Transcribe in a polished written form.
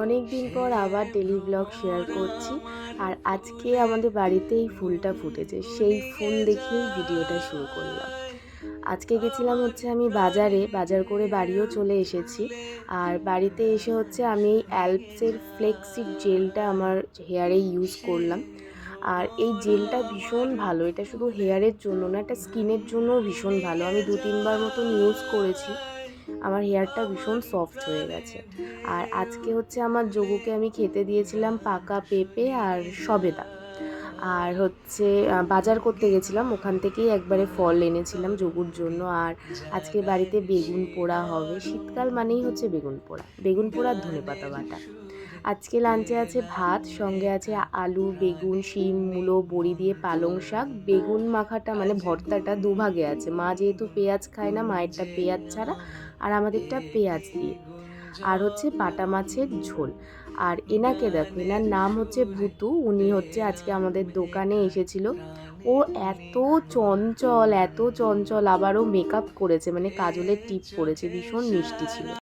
অনেক দিন পর আবার ডেলি ব্লগ শেয়ার করছি। আর আজকে আমাদের বাড়িতে এই ফুলটা ফুটেছে, সেই ফুল দেখেই ভিডিওটা শুরু করলাম। আজকে গেছিলাম আমি বাজার করে বাড়িও চলে এসেছি। আর বাড়িতে এসে আমি এই অ্যালপসের ফ্লেক্সিড জেলটা আমার হেয়ারে ইউজ করলাম। আর এই জেলটা ভীষণ ভালো, এটা শুধু হেয়ারের জন্য না, এটা স্কিনের জন্যও ভীষণ ভালো। আমি 2-3 বার মতন ইউজ করেছি, আমার হেয়ারটা ভীষণ সফট হয়ে গেছে। আর আজকে আমার যোগুকে আমি খেতে দিয়েছিলাম পাকা পেঁপে আর সবেদা। আর বাজার করতে গেছিলাম, ওখান থেকেই একবারে ফল এনেছিলাম যোগুর জন্য। আর আজকে বাড়িতে বেগুন পোড়া হবে, শীতকাল মানেই বেগুন পোড়া আর ধনেপাতা বাটা। আজকে লাঞ্চে আছে ভাত, সঙ্গে আছে আলু, বেগুন, শিম, মূলো, বড়ি দিয়ে পালং শাক। বেগুন মাখাটা মানে ভর্তাটা দুভাগে আছে, মা যেহেতু পেঁয়াজ খায় না, মায়েরটা পেঁয়াজ ছাড়া আর আমাদেরটা পেঁয়াজ দিয়ে। আর বাটা মাছের ঝোল। আর এনাকে দেখো, এনার নাম ভুতু। উনি আজকে আমাদের দোকানে এসেছিল। ও এত চঞ্চল, আবারও মেকআপ করেছে, মানে কাজলের টিপ পরেছে, ভীষণ মিষ্টি ছিল।